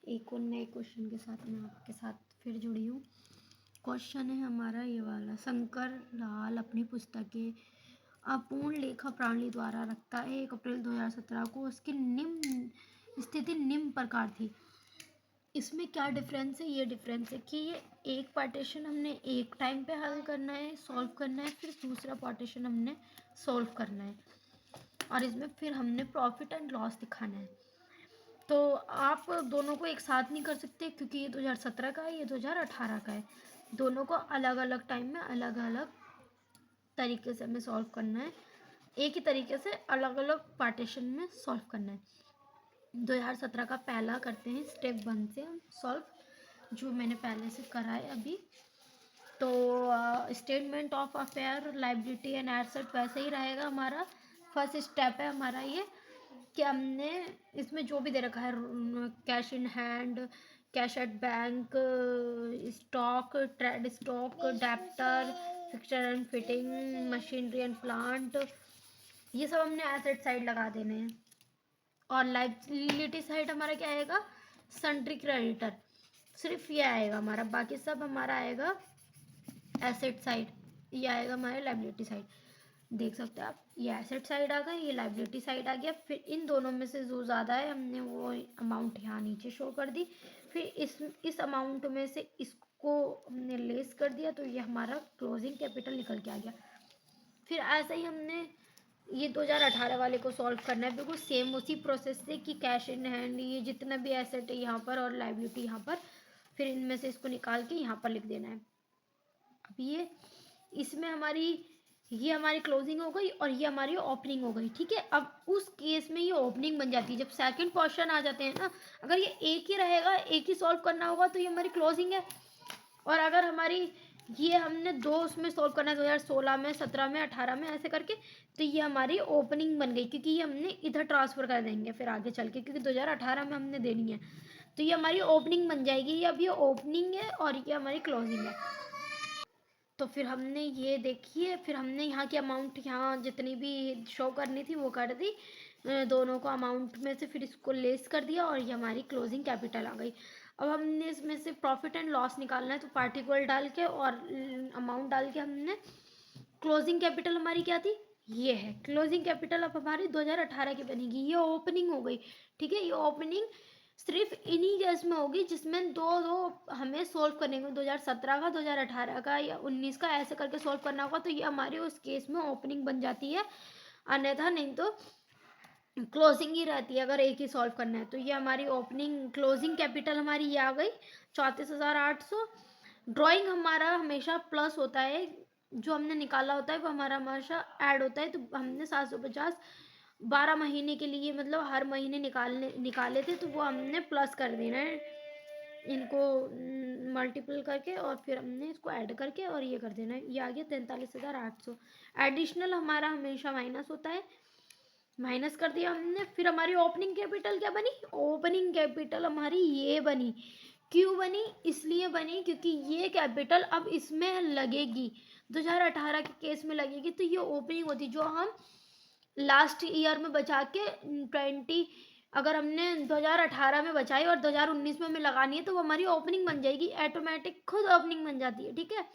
एक और नए क्वेश्चन के साथ मैं आपके साथ फिर जुड़ी हूँ। क्वेश्चन है हमारा ये वाला। शंकर लाल अपनी पुस्तकें अपूर्ण लेखा प्रणाली द्वारा रखता है। 1 अप्रैल 2017 को उसकी निम्न स्थिति निम्न प्रकार थी। इसमें क्या डिफरेंस है? ये डिफरेंस है कि ये एक पार्टीशन हमने एक टाइम पे हल करना है, सॉल्व करना है, फिर दूसरा पार्टीशन हमने सॉल्व करना है, और इसमें फिर हमने प्रॉफिट एंड लॉस दिखाना है। तो आप दोनों को एक साथ नहीं कर सकते क्योंकि ये 2017 का है, ये 2018 का है। दोनों को अलग अलग टाइम में अलग अलग तरीके से हमें सॉल्व करना है। एक ही तरीके से अलग अलग पार्टीशन में सॉल्व करना है। 2017 का पहला करते हैं, स्टेप 1 से हम सॉल्व, जो मैंने पहले से करा है अभी। तो statement of affair, liability and asset वैसे ही रहेगा हमारा। फर्स्ट स्टेप है हमारा ये कि हमने इसमें जो भी दे रखा है, cash in hand, cash at bank, stock, trade stock, debtor, fixture and fitting, machinery and plant, ये सब हमने एसेट साइड लगा देने हैं। और लायबिलिटी साइड हमारा क्या आएगा? सन्ड्री क्रेडिटर, सिर्फ ये आएगा हमारा, बाकी सब हमारा आएगा एसेट साइड। ये आएगा हमारे लायबिलिटी साइड। देख सकते हैं आप, ये एसेट साइड आ गया, ये लायबिलिटी साइड आ गया। फिर इन दोनों में से जो ज़्यादा है हमने वो अमाउंट यहाँ नीचे शो कर दी। फिर इस अमाउंट में से इसको हमने लेस कर दिया, तो ये हमारा क्लोजिंग कैपिटल निकल के आ गया। फिर ऐसे ही हमने ये 2018 वाले को सॉल्व करना है, बिल्कुल सेम उसी प्रोसेस से कि कैश इन हैंड, ये जितना भी एसेट है यहाँ पर और लायबिलिटी यहाँ पर, फिर इनमें से इसको निकाल के यहाँ पर लिख देना है। अब ये इसमें ये हमारी क्लोजिंग हो गई और ये हमारी ओपनिंग हो गई, ठीक है। अब उस केस में ये ओपनिंग बन जाती है। जब सेकंड पोर्शन आ जाते हैं ना, अगर ये एक ही रहेगा, एक ही सॉल्व करना होगा, तो ये हमारी क्लोजिंग है। और अगर हमारी ये हमने दो उसमें सॉल्व करना है, 2016 में, 17 में, 18 में, ऐसे करके, तो ये हमारी ओपनिंग बन गई, क्योंकि ये हमने इधर ट्रांसफ़र कर देंगे फिर आगे चल के, क्योंकि 2018 में हमने देनी है, तो ये हमारी ओपनिंग बन जाएगी। अब ये ओपनिंग है और ये हमारी क्लोजिंग है। तो फिर हमने ये देखिए, फिर हमने यहाँ की अमाउंट यहाँ जितनी भी शो करनी थी वो कर दी, दोनों को अमाउंट में से फिर इसको लेस कर दिया, और ये हमारी क्लोजिंग कैपिटल आ गई। अब हमने इसमें से प्रॉफिट एंड लॉस निकालना है, तो पार्टिकुलर डाल के और अमाउंट डाल के हमने क्लोजिंग कैपिटल हमारी क्या थी? ये है क्लोजिंग कैपिटल। अब हमारी 2018 की बनेगी। ये ओपनिंग हो गई, ठीक है। ये ओपनिंग सिर्फ इन्हीं केस में होगी जिसमें दो हमें सोल्व करने को, 2017 का, 2018 का या 19 का, ऐसे करके सोल्व करना होगा, तो ये हमारी उस केस में ओपनिंग बन जाती है। अन्यथा नहीं तो क्लोजिंग ही रहती है, अगर एक ही सॉल्व करना है। तो ये हमारी ओपनिंग क्लोजिंग कैपिटल हमारी ये आ गई 34,800। ड्राइंग हमारा हमेशा प्लस होता है, जो हमने निकाला होता है वो हमारा हमेशा ऐड होता है। तो हमने 750 12 महीने के लिए, मतलब हर महीने निकाले थे, तो वो हमने प्लस कर देना है, इनको मल्टीपल करके, और फिर हमने इसको ऐड करके और ये कर देना है। ये आ गया 43,800। एडिशनल हमारा हमेशा माइनस होता है, माइनस कर दिया हमने। फिर हमारी ओपनिंग कैपिटल क्या बनी? ओपनिंग कैपिटल हमारी ये बनी। क्यों बनी? इसलिए बनी क्योंकि ये कैपिटल अब इसमें लगेगी, 2018 के केस में लगेगी। तो ये ओपनिंग होती, जो हम लास्ट ईयर में बचा के 20, अगर हमने 2018 में बचाई और 2019 में हमें लगानी है, तो वो हमारी ओपनिंग बन जाएगी, ऑटोमेटिक खुद ओपनिंग बन जाती है, ठीक है।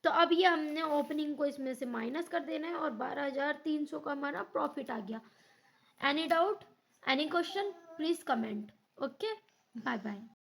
तो अब ये हमने ओपनिंग को इसमें से माइनस कर देना है, और 12,300 का हमारा प्रॉफिट आ गया। Any doubt, any question, please comment. Okay, bye bye.